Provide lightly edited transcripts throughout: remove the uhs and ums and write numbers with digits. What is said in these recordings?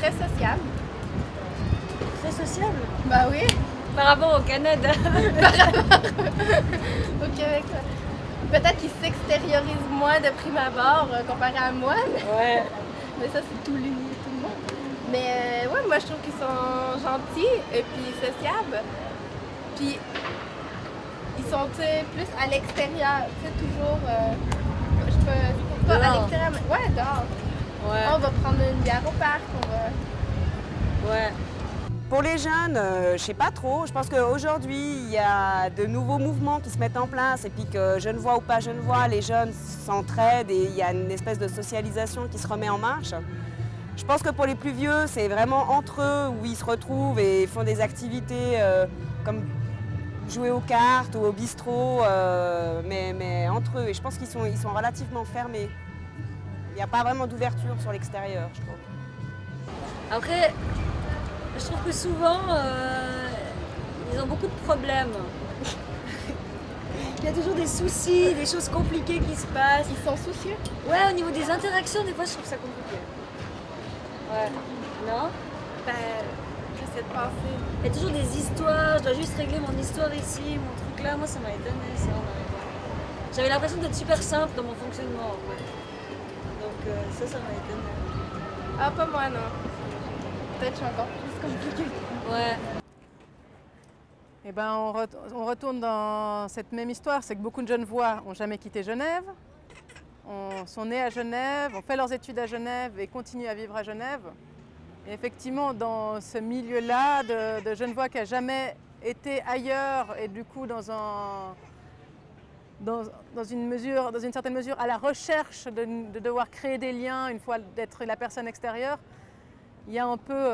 très sociable. Très sociable. Bah oui, Par rapport au Canada. au Québec. Peut-être qu'ils s'extériorisent moins de prime abord comparé à moi, Ouais. mais ça c'est tout le monde. Mais ouais, moi je trouve qu'ils sont gentils et puis sociables. Puis ils sont tu sais, plus à l'extérieur, tu sais, toujours. Je peux pas à Dehors. l'extérieur, mais ouais, dehors. Ouais. On va prendre une bière au parc, on va. Ouais. Pour les jeunes, je sais pas trop. Je pense qu'aujourd'hui, il y a de nouveaux mouvements qui se mettent en place et puis que Genevois ou pas Genevois, les jeunes s'entraident et il y a une espèce de socialisation qui se remet en marche. Je pense que pour les plus vieux, c'est vraiment entre eux où ils se retrouvent et font des activités comme jouer aux cartes ou au bistrot, mais entre eux. Et je pense qu'ils sont relativement fermés. Il n'y a pas vraiment d'ouverture sur l'extérieur, je trouve. Après, je trouve que souvent, ils ont beaucoup de problèmes. Il y a toujours des soucis, des choses compliquées qui se passent. Ils sont soucieux. Ouais, au niveau des interactions, des fois, je trouve ça compliqué. Ouais. Non? Ben, j'essaie de penser. Il y a toujours des histoires, je dois juste régler mon histoire ici, mon truc là. Moi, ça m'a étonné, ça. J'avais l'impression d'être super simple dans mon fonctionnement, en fait. Donc, ça m'a étonné. Ah, pas moi, non. Peut-être que je suis encore plus compliquée. Ouais. Eh ben, on retourne dans cette même histoire, c'est que beaucoup de Genevois n'ont jamais quitté Genève, sont nés à Genève, ont fait leurs études à Genève et continuent à vivre à Genève. Et effectivement, dans ce milieu-là de Genevois qui n'a jamais été ailleurs et du coup dans une certaine mesure à la recherche de devoir créer des liens une fois d'être la personne extérieure, il y a un peu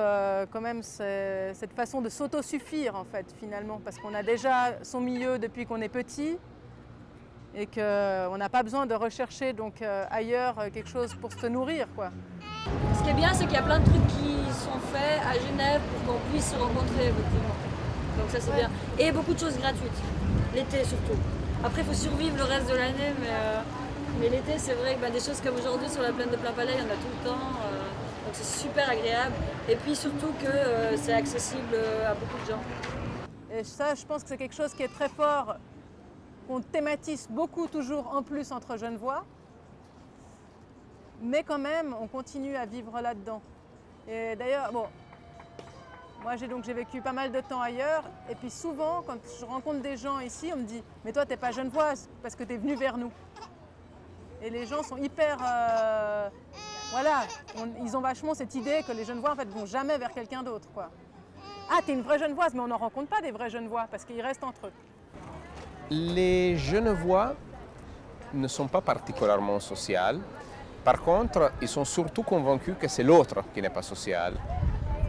quand même cette façon de s'autosuffire en fait finalement, parce qu'on a déjà son milieu depuis qu'on est petit et qu'on n'a pas besoin de rechercher donc ailleurs quelque chose pour se nourrir, quoi. Ce qui est bien, c'est qu'il y a plein de trucs qui sont faits à Genève pour qu'on puisse se rencontrer, effectivement. Donc ça, c'est bien. Et beaucoup de choses gratuites. L'été, surtout. Après, il faut survivre le reste de l'année, mais l'été, c'est vrai que des choses comme aujourd'hui, sur la plaine de Plain-Palais, il y en a tout le temps. Donc c'est super agréable. Et puis surtout que c'est accessible à beaucoup de gens. Et ça, je pense que c'est quelque chose qui est très fort, qu'on thématise beaucoup toujours en plus entre Genevois. Mais quand même, on continue à vivre là-dedans. Et d'ailleurs, bon, moi j'ai vécu pas mal de temps ailleurs. Et puis souvent, quand je rencontre des gens ici, on me dit « Mais toi, t'es pas genevoise parce que t'es venu vers nous. » Et les gens sont hyper... voilà, ils ont vachement cette idée que les Genevois en fait vont jamais vers quelqu'un d'autre, quoi. Ah, t'es une vraie Genevoise, mais on n'en rencontre pas des vrais Genevois parce qu'ils restent entre eux. Les Genevois ne sont pas particulièrement sociaux. Par contre, ils sont surtout convaincus que c'est l'autre qui n'est pas social.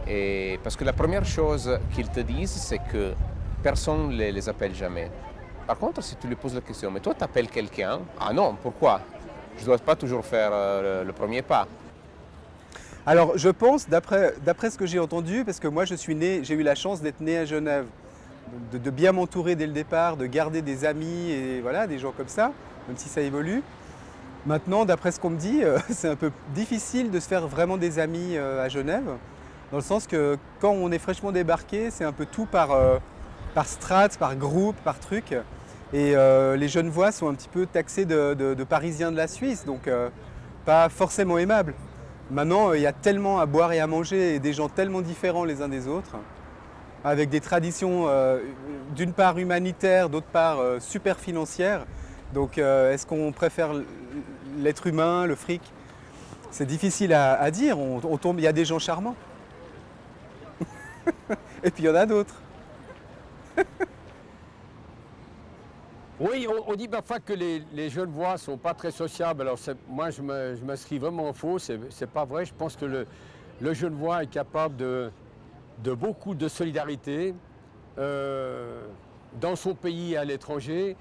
Et parce que la première chose qu'ils te disent, c'est que personne ne les appelle jamais. Par contre, si tu lui poses la question, mais toi, tu appelles quelqu'un? Ah non, pourquoi? Je ne dois pas toujours faire le premier pas. Alors je pense, d'après ce que j'ai entendu, parce que moi j'ai eu la chance d'être né à Genève, de bien m'entourer dès le départ, de garder des amis et voilà, des gens comme ça, même si ça évolue. Maintenant, d'après ce qu'on me dit, c'est un peu difficile de se faire vraiment des amis à Genève, dans le sens que quand on est fraîchement débarqué, c'est un peu tout par strate, par groupe, par truc. Et les Genevois sont un petit peu taxés de Parisiens de la Suisse, donc pas forcément aimables. Maintenant, il y a tellement à boire et à manger et des gens tellement différents les uns des autres, avec des traditions d'une part humanitaires, d'autre part super financières. Donc est-ce qu'on préfère l'être humain, le fric? C'est difficile à dire, il y a des gens charmants. Et puis il y en a d'autres. Oui, on dit parfois que les Genevois ne sont pas très sociables. Alors moi, je m'inscris vraiment faux, c'est pas vrai. Je pense que le Genevois est capable de beaucoup de solidarité dans son pays et à l'étranger.